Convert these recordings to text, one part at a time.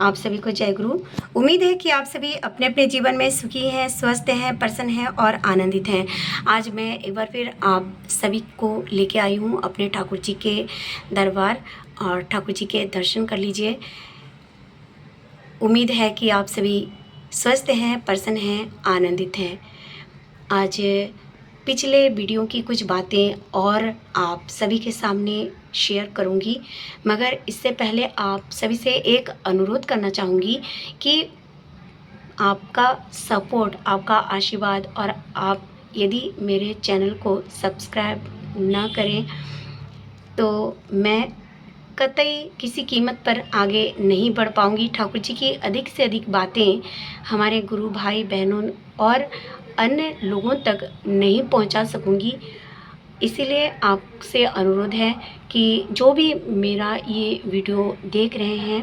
आप सभी को जय गुरु। उम्मीद है कि आप सभी अपने अपने जीवन में सुखी हैं, स्वस्थ हैं, प्रसन्न हैं और आनंदित हैं। आज मैं एक बार फिर आप सभी को लेके आई हूँ अपने ठाकुर जी के दरबार और ठाकुर जी के दर्शन कर लीजिए। उम्मीद है कि आप सभी स्वस्थ हैं, प्रसन्न हैं, आनंदित हैं। आज पिछले वीडियो की कुछ बातें और आप सभी के सामने शेयर करूंगी, मगर इससे पहले आप सभी से एक अनुरोध करना चाहूँगी कि आपका सपोर्ट, आपका आशीर्वाद और आप यदि मेरे चैनल को सब्सक्राइब ना करें तो मैं कतई किसी कीमत पर आगे नहीं बढ़ पाऊँगी। ठाकुर जी की अधिक से अधिक बातें हमारे गुरु भाई बहनों और अन्य लोगों तक नहीं पहुंचा सकूंगी। इसीलिए आपसे अनुरोध है कि जो भी मेरा ये वीडियो देख रहे हैं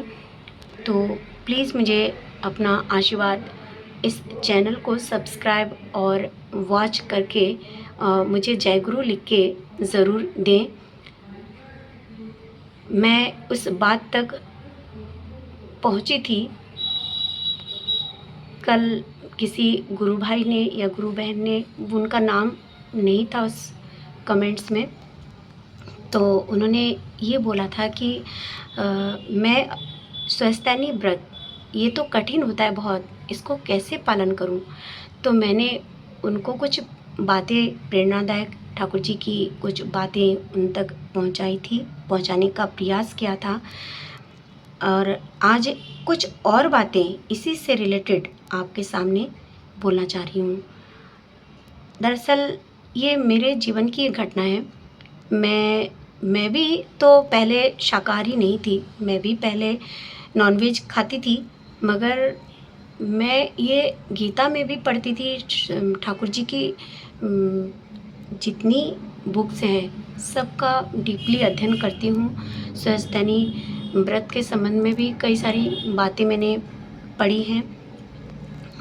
तो प्लीज़ मुझे अपना आशीर्वाद, इस चैनल को सब्सक्राइब और वॉच करके मुझे जय गुरु लिख के ज़रूर दें। मैं उस बात तक पहुंची थी, कल किसी गुरु भाई ने या गुरु बहन ने, उनका नाम नहीं था उस कमेंट्स में, तो उन्होंने ये बोला था कि मैं स्वस्थानी व्रत, ये तो कठिन होता है बहुत, इसको कैसे पालन करूं। तो मैंने उनको कुछ बातें प्रेरणादायक ठाकुर जी की कुछ बातें उन तक पहुंचाने का प्रयास किया था और आज कुछ और बातें इसी से रिलेटेड आपके सामने बोलना चाह रही हूँ। दरअसल ये मेरे जीवन की एक घटना है। मैं भी तो पहले शाकाहारी नहीं थी, मैं भी पहले नॉनवेज खाती थी, मगर मैं ये गीता में भी पढ़ती थी, ठाकुर जी की जितनी बुक्स हैं सबका डीपली अध्ययन करती हूँ। स्वस्थानी व्रत के संबंध में भी कई सारी बातें मैंने पढ़ी हैं,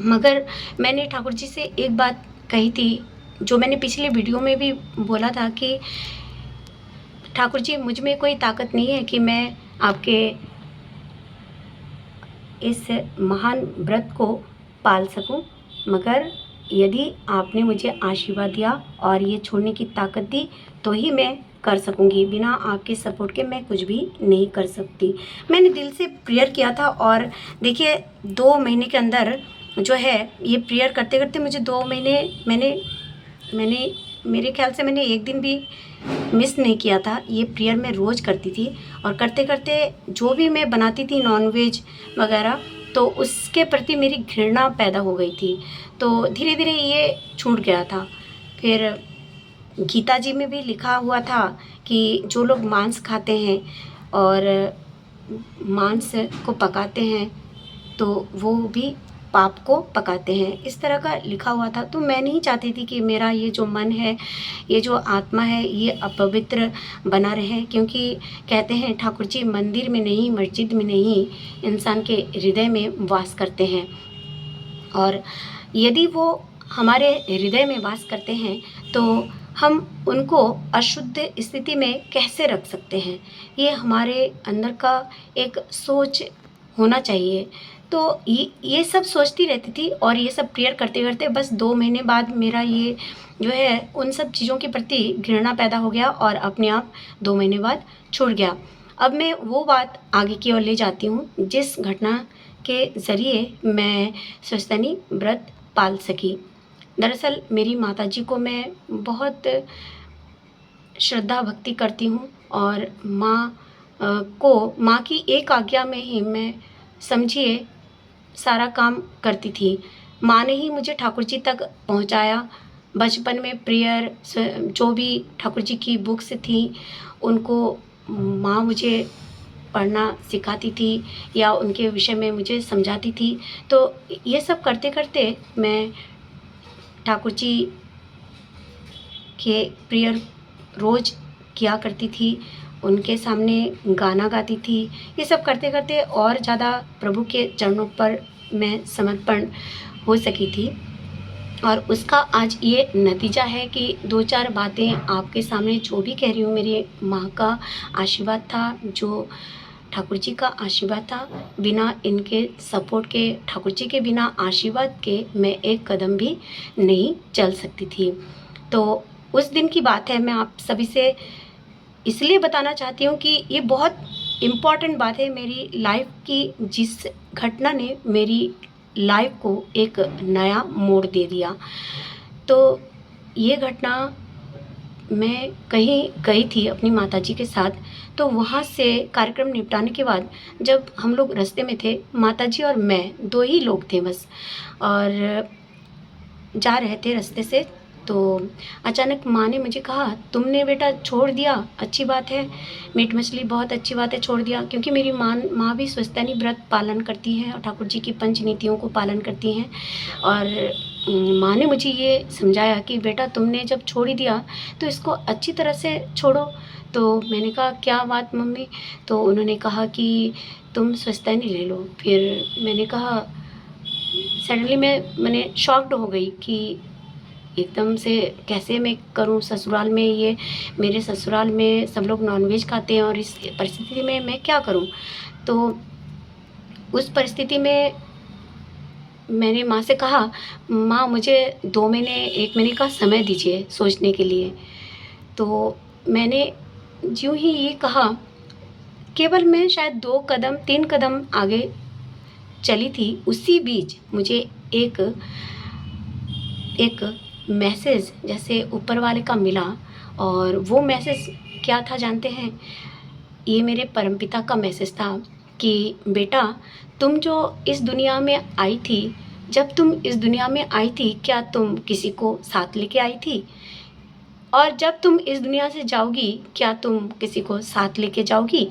मगर मैंने ठाकुर जी से एक बात कही थी, जो मैंने पिछले वीडियो में भी बोला था कि ठाकुर जी, मुझ में कोई ताकत नहीं है कि मैं आपके इस महान व्रत को पाल सकूं, मगर यदि आपने मुझे आशीर्वाद दिया और ये छोड़ने की ताकत दी तो ही मैं कर सकूंगी, बिना आपके सपोर्ट के मैं कुछ भी नहीं कर सकती। मैंने दिल से प्रेयर किया था और देखिए 2 महीने के अंदर जो है, ये प्रेयर करते करते मुझे 2 महीने मैंने मेरे ख्याल से मैंने एक दिन भी मिस नहीं किया था। ये प्रेयर मैं रोज़ करती थी और करते करते जो भी मैं बनाती थी नॉनवेज वगैरह, तो उसके प्रति मेरी घृणा पैदा हो गई थी। तो धीरे धीरे ये छूट गया था। फिर गीता जी में भी लिखा हुआ था कि जो लोग मांस खाते हैं और मांस को पकाते हैं तो वो भी पाप को पकाते हैं, इस तरह का लिखा हुआ था। तो मैं नहीं चाहती थी कि मेरा ये जो मन है, ये जो आत्मा है, ये अपवित्र बना रहे, क्योंकि कहते हैं ठाकुर जी मंदिर में नहीं, मस्जिद में नहीं, इंसान के हृदय में वास करते हैं। और यदि वो हमारे हृदय में वास करते हैं तो हम उनको अशुद्ध स्थिति में कैसे रख सकते हैं। ये हमारे अंदर का एक सोच होना चाहिए। तो ये सब सोचती रहती थी और ये सब प्रेयर करते करते बस 2 महीने बाद मेरा ये जो है उन सब चीज़ों के प्रति घृणा पैदा हो गया और अपने आप 2 महीने बाद छूट गया। अब मैं वो बात आगे की ओर ले जाती हूँ जिस घटना के ज़रिए मैं स्वस्थानी व्रत पाल सकी। दरअसल मेरी माताजी को मैं बहुत श्रद्धा भक्ति करती हूँ और माँ की एक आज्ञा में ही मैं, समझिए, सारा काम करती थी। माँ ने ही मुझे ठाकुर जी तक पहुँचाया। बचपन में प्रेयर, जो भी ठाकुर जी की बुक्स थी उनको माँ मुझे पढ़ना सिखाती थी या उनके विषय में मुझे समझाती थी। तो ये सब करते करते मैं ठाकुर जी के प्रेयर रोज़ किया करती थी, उनके सामने गाना गाती थी। ये सब करते करते और ज़्यादा प्रभु के चरणों पर मैं समर्पण हो सकी थी और उसका आज ये नतीजा है कि 2-4 बातें आपके सामने जो भी कह रही हूँ, मेरी माँ का आशीर्वाद था जो ठाकुर जी का आशीर्वाद था। बिना इनके सपोर्ट के, ठाकुर जी के बिना आशीर्वाद के मैं एक कदम भी नहीं चल सकती थी। तो उस दिन की बात है, मैं आप सभी से इसलिए बताना चाहती हूँ कि ये बहुत इम्पॉर्टेंट बात है मेरी लाइफ की, जिस घटना ने मेरी लाइफ को एक नया मोड़ दे दिया। तो ये घटना, मैं कहीं गई थी अपनी माताजी के साथ, तो वहाँ से कार्यक्रम निपटाने के बाद जब हम लोग रास्ते में थे, माताजी और मैं 2 ही लोग थे बस, और जा रहे थे रास्ते से, तो अचानक माँ ने मुझे कहा, तुमने बेटा छोड़ दिया, अच्छी बात है, मीट मछली बहुत अच्छी बात है, छोड़ दिया। क्योंकि मेरी माँ भी स्वस्थानी व्रत पालन करती है और ठाकुर जी की पंच नीतियों को पालन करती हैं। और माँ ने मुझे ये समझाया कि बेटा तुमने जब छोड़ ही दिया तो इसको अच्छी तरह से छोड़ो। तो मैंने कहा क्या बात मम्मी? तो उन्होंने कहा कि तुम स्वस्थानी ले लो। फिर मैंने कहा, सडनली मैंने शॉक्ड हो गई कि एकदम से कैसे मैं करूं? ससुराल में ये, मेरे ससुराल में सब लोग नॉनवेज खाते हैं और इस परिस्थिति में मैं क्या करूं? तो उस परिस्थिति में मैंने माँ से कहा, माँ मुझे 2 महीने 1 महीने का समय दीजिए सोचने के लिए। तो मैंने यूँ ही ये कहा, केवल मैं शायद 2 कदम 3 कदम आगे चली थी, उसी बीच मुझे एक एक मैसेज जैसे ऊपर वाले का मिला। और वो मैसेज क्या था जानते हैं? ये मेरे परमपिता का मैसेज था कि बेटा तुम जो इस दुनिया में आई थी, जब तुम इस दुनिया में आई थी क्या तुम किसी को साथ लेके आई थी? और जब तुम इस दुनिया से जाओगी क्या तुम किसी को साथ लेके जाओगी?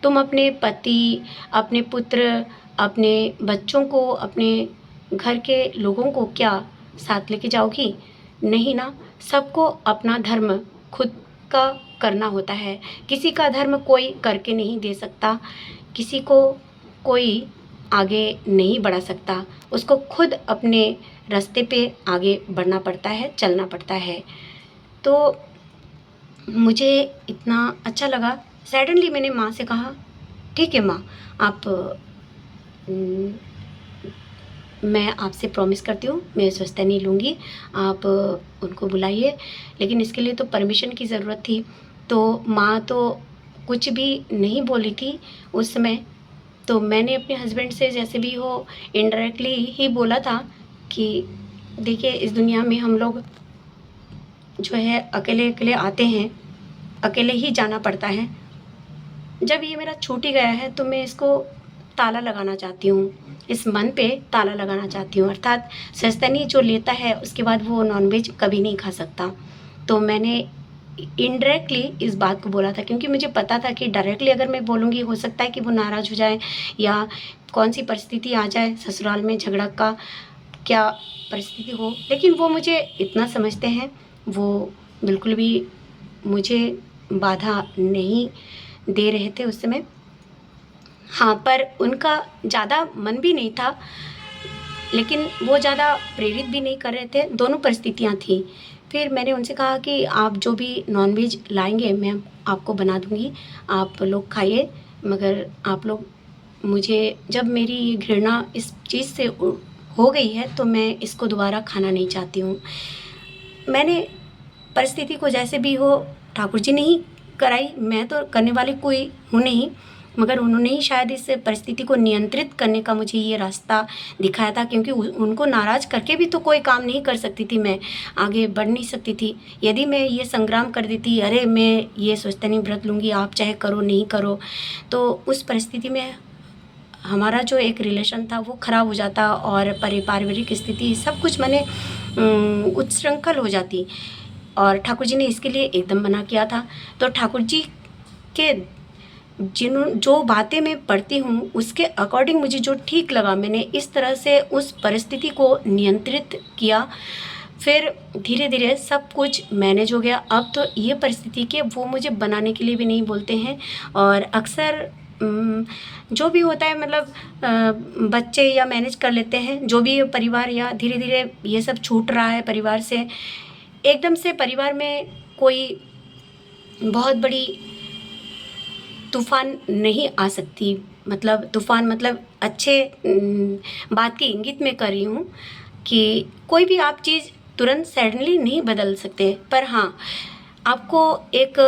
तुम अपने पति, अपने पुत्र, अपने बच्चों को, अपने घर के लोगों को क्या साथ लेके जाओगी? नहीं ना। सबको अपना धर्म खुद का करना होता है। किसी का धर्म कोई करके नहीं दे सकता, किसी को कोई आगे नहीं बढ़ा सकता। उसको खुद अपने रास्ते पे आगे बढ़ना पड़ता है, चलना पड़ता है। तो मुझे इतना अच्छा लगा। सडनली मैंने माँ से कहा, ठीक है माँ, आप मैं आपसे प्रॉमिस करती हूँ मैं स्वस्थ नहीं लूँगी, आप उनको बुलाइए। लेकिन इसके लिए तो परमिशन की ज़रूरत थी। तो माँ तो कुछ भी नहीं बोली थी उस समय। तो मैंने अपने हस्बैंड से जैसे भी हो इनडायरेक्टली ही बोला था कि देखिए इस दुनिया में हम लोग जो है अकेले अकेले आते हैं, अकेले ही जाना पड़ता है। जब ये मेरा छूट ही गया है तो मैं इसको ताला लगाना चाहती हूँ, इस मन पे ताला लगाना चाहती हूँ। अर्थात सस्तनी जो लेता है उसके बाद वो नॉनवेज कभी नहीं खा सकता। तो मैंने इनडायरेक्टली इस बात को बोला था, क्योंकि मुझे पता था कि डायरेक्टली अगर मैं बोलूँगी हो सकता है कि वो नाराज़ हो जाए या कौन सी परिस्थिति आ जाए ससुराल में, झगड़ा का क्या परिस्थिति हो। लेकिन वो मुझे इतना समझते हैं, वो बिल्कुल भी मुझे बाधा नहीं दे रहे थे उस समय। हाँ, पर उनका ज़्यादा मन भी नहीं था, लेकिन वो ज़्यादा प्रेरित भी नहीं कर रहे थे, दोनों परिस्थितियाँ थी। फिर मैंने उनसे कहा कि आप जो भी नॉनवेज लाएँगे मैं आपको बना दूँगी, आप लोग खाइए, मगर आप लोग मुझे, जब मेरी ये घृणा इस चीज़ से हो गई है तो मैं इसको दोबारा खाना नहीं चाहती हूँ। मैंने परिस्थिति को जैसे भी हो ठाकुर जी ने ही कराई, मैं तो करने वाली कोई हूँ नहीं, मगर उन्होंने ही शायद इस परिस्थिति को नियंत्रित करने का मुझे ये रास्ता दिखाया था। क्योंकि उनको नाराज़ करके भी तो कोई काम नहीं कर सकती थी, मैं आगे बढ़ नहीं सकती थी। यदि मैं ये संग्राम कर देती, अरे मैं ये स्वस्थानी व्रत लूँगी, आप चाहे करो नहीं करो, तो उस परिस्थिति में हमारा जो एक रिलेशन था वो ख़राब हो जाता और पारिवारिक स्थिति सब कुछ माने उच्छृंखल हो जाती। और ठाकुर जी ने इसके लिए एकदम मना किया था। तो ठाकुर जी के जो बातें मैं पढ़ती हूँ उसके अकॉर्डिंग मुझे जो ठीक लगा, मैंने इस तरह से उस परिस्थिति को नियंत्रित किया। फिर धीरे धीरे सब कुछ मैनेज हो गया। अब तो ये परिस्थिति के वो मुझे बनाने के लिए भी नहीं बोलते हैं। और अक्सर जो भी होता है मतलब बच्चे या मैनेज कर लेते हैं, जो भी परिवार, या धीरे धीरे ये सब छूट रहा है परिवार से। एकदम से परिवार में कोई बहुत बड़ी तूफ़ान नहीं आ सकती। मतलब तूफ़ान मतलब अच्छे बात के इंगित में कर रही हूँ कि कोई भी आप चीज़ तुरंत सडनली नहीं बदल सकते, पर हाँ आपको एक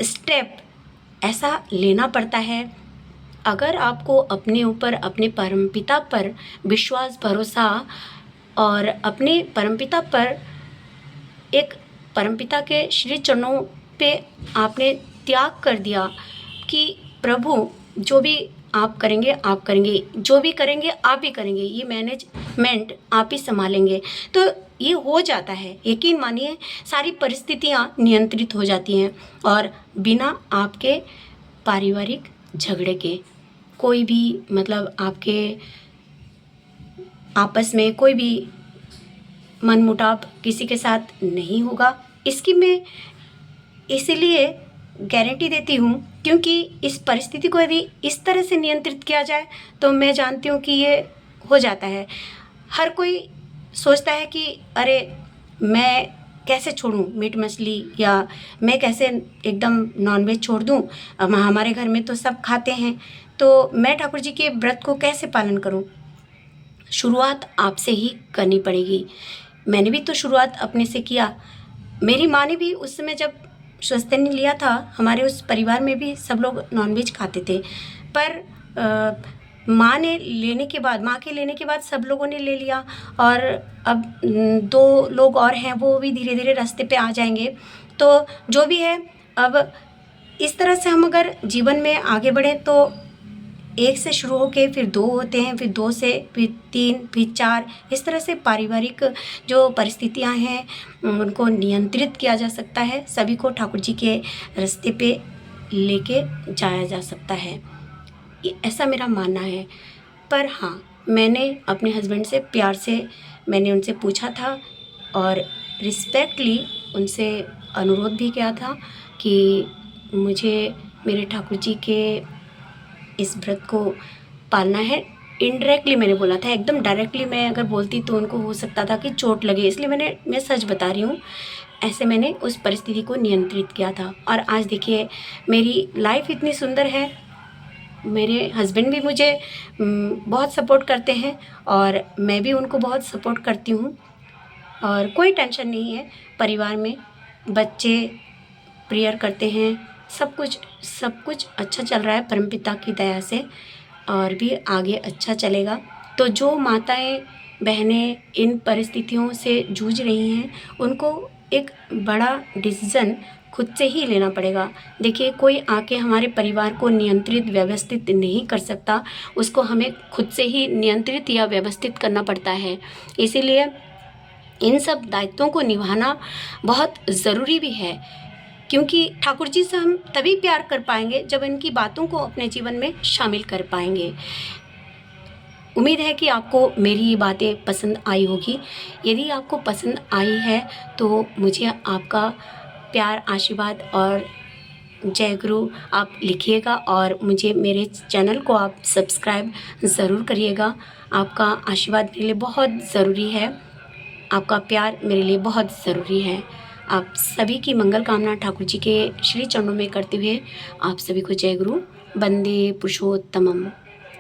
स्टेप ऐसा लेना पड़ता है। अगर आपको अपने ऊपर, अपने परमपिता पर विश्वास, भरोसा और अपने परमपिता पर एक परमपिता के श्री चरणों पे आपने त्याग कर दिया कि प्रभु जो भी आप करेंगे, जो भी करेंगे आप ही करेंगे, ये मैनेजमेंट आप ही संभालेंगे, तो ये हो जाता है। यकीन मानिए सारी परिस्थितियाँ नियंत्रित हो जाती हैं और बिना आपके पारिवारिक झगड़े के कोई भी मतलब आपके आपस में कोई भी मनमुटाव किसी के साथ नहीं होगा। इसकी मैं इसीलिए गारंटी देती हूँ क्योंकि इस परिस्थिति को यदि इस तरह से नियंत्रित किया जाए तो मैं जानती हूँ कि ये हो जाता है। हर कोई सोचता है कि अरे मैं कैसे छोड़ूं मीट मछली, या मैं कैसे एकदम नॉनवेज छोड़ दूं, अब हमारे घर में तो सब खाते हैं, तो मैं ठाकुर जी के व्रत को कैसे पालन करूं। शुरुआत आपसे ही करनी पड़ेगी। मैंने भी तो शुरुआत अपने से किया। मेरी माँ ने भी उस समय जब स्वस्थानी लिया था, हमारे उस परिवार में भी सब लोग नॉनवेज खाते थे, पर माँ के लेने के बाद सब लोगों ने ले लिया और अब 2 लोग और हैं, वो भी धीरे धीरे रास्ते पे आ जाएंगे। तो जो भी है, अब इस तरह से हम अगर जीवन में आगे बढ़ें तो 1 से शुरू होके फिर 2 होते हैं, फिर 2 से फिर 3, फिर 4, इस तरह से पारिवारिक जो परिस्थितियां हैं उनको नियंत्रित किया जा सकता है। सभी को ठाकुर जी के रास्ते पे लेके जाया जा सकता है, ये ऐसा मेरा मानना है। पर हाँ, मैंने अपने हस्बैंड से प्यार से मैंने उनसे पूछा था और रिस्पेक्टली उनसे अनुरोध भी किया था कि मुझे मेरे ठाकुर जी के इस व्रत को पालना है। इनडायरेक्टली मैंने बोला था, एकदम डायरेक्टली मैं अगर बोलती तो उनको हो सकता था कि चोट लगे, इसलिए मैं सच बता रही हूँ। ऐसे मैंने उस परिस्थिति को नियंत्रित किया था और आज देखिए मेरी लाइफ इतनी सुंदर है। मेरे हस्बैंड भी मुझे बहुत सपोर्ट करते हैं और मैं भी उनको बहुत सपोर्ट करती हूँ और कोई टेंशन नहीं है। परिवार में बच्चे प्रेयर करते हैं, सब कुछ अच्छा चल रहा है परमपिता की दया से और भी आगे अच्छा चलेगा। तो जो माताएं बहनें इन परिस्थितियों से जूझ रही हैं उनको एक बड़ा डिसीज़न खुद से ही लेना पड़ेगा। देखिए कोई आके हमारे परिवार को नियंत्रित व्यवस्थित नहीं कर सकता, उसको हमें खुद से ही नियंत्रित या व्यवस्थित करना पड़ता है। इसीलिए इन सब दायित्वों को निभाना बहुत ज़रूरी भी है, क्योंकि ठाकुर जी से हम तभी प्यार कर पाएंगे जब इनकी बातों को अपने जीवन में शामिल कर पाएंगे। उम्मीद है कि आपको मेरी ये बातें पसंद आई होगी। यदि आपको पसंद आई है तो मुझे आपका प्यार, आशीर्वाद और जय गुरु आप लिखिएगा और मुझे मेरे चैनल को आप सब्सक्राइब ज़रूर करिएगा। आपका आशीर्वाद मेरे लिए बहुत ज़रूरी है, आपका प्यार मेरे लिए बहुत ज़रूरी है। आप सभी की मंगल कामना ठाकुर जी के श्री चरणों में करते हुए आप सभी को जय गुरु, वंदे पुरुषोत्तमम।